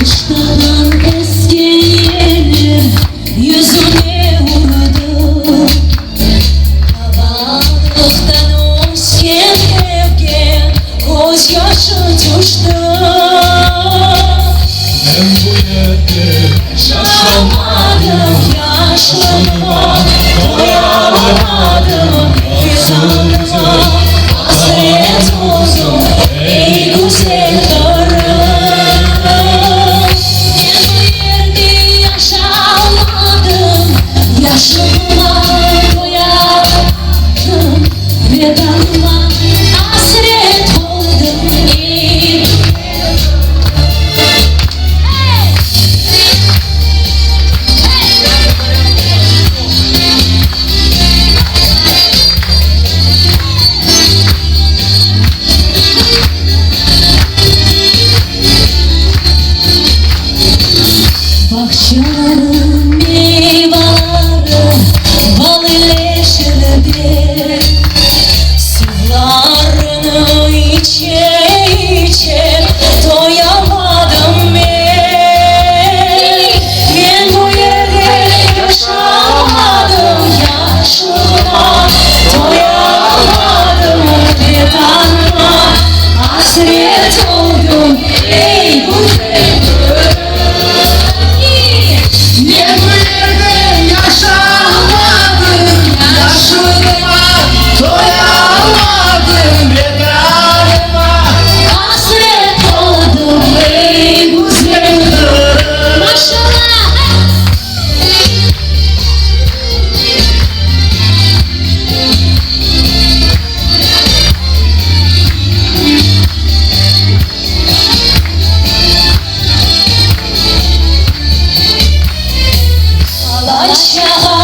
Kışladan eskeyelim, yüzüne vurdu. Havalıktan osken sevgen, koz yaşı düştü. Ben bu yerde yaşamadım, Yaşlıma doyamadım, yüzüme hasret oldum, ey güzel karım. Yaşıma doyamadım, vedanıma hasret oldum, ey. Bahçelerin meyveleri bal ile şerbet, sularını içe içe doyamadım ben. Ben bu yerde yaşamadım, yaşıma doyamadım, vedanıma hasret oldum, ey güzel. Alaşağı